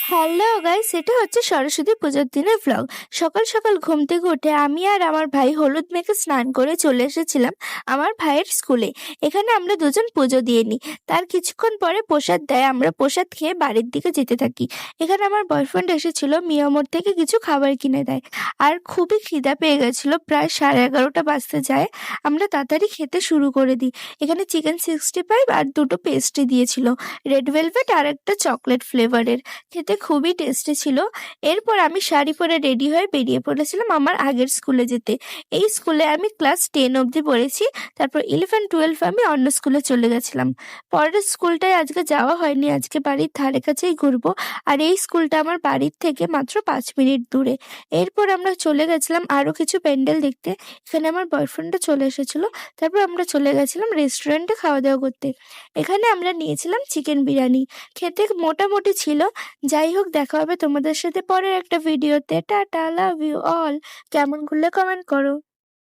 Hello guys, এটা হচ্ছে সরস্বতী পুজোর দিনের ভ্লগ। সকাল সকাল ঘুম থেকে উঠে আমি আর আমার ভাই হলুদ মেখে স্নান করে চলে এসেছিলাম আমার ভাইয়ের স্কুলে। এখানে আমরা দুজন পুজো দিয়ে নিই। তার কিছুক্ষণ পরে প্রসাদ দেয়, আমরা প্রসাদ খেয়ে বাড়ির দিকে যেতে থাকি। এখানে আমার বয়ফ্রেন্ড এসেছিল, মিয়ামোর থেকে কিছু খাবার কিনে দেয়। আর খুবই খিদা পেয়ে গেছিল, প্রায় 11:30 বাজতে যায়। আমরা তাড়াতাড়ি খেতে শুরু করে দিই। এখানে চিকেন 65 আর দুটো পেস্ট্রি দিয়েছিল, রেড ভেলভেট আর একটা চকলেট ফ্লেভারের। খেতে খুবই টেস্টি ছিল। এরপর আমি শাড়ি পরে রেডি হয়ে বেরিয়ে পড়েছিলাম আমার আগের স্কুলে যেতে। এই স্কুলে আমি ক্লাস 10 অবধি পড়েছি। তারপর 11-12 আমি অন্য স্কুলে চলে গেছিলাম। পরের স্কুলটায় আজকে যাওয়া হয়নি, আজকে বাড়ির ধারে কাছেই ঘুরবো। আর এই স্কুলটা আমার বাড়ির থেকে মাত্র 5 মিনিট দূরে। এরপর আমরা চলে গেছিলাম আরো কিছু প্যান্ডেল দেখতে। এখানে আমার বয়ফ্রেন্ডও চলে এসেছিল। তারপর আমরা চলে গেছিলাম রেস্টুরেন্টে খাওয়া দাওয়া করতে। এখানে আমরা নিয়েছিলাম চিকেন বিরিয়ানি। খেতে মোটামুটি ছিল। যাই হোক, দেখা হবে তোমাদের সাথে পরের একটা ভিডিওতে। Tata, love you all. কেমন করলে কমেন্ট করো।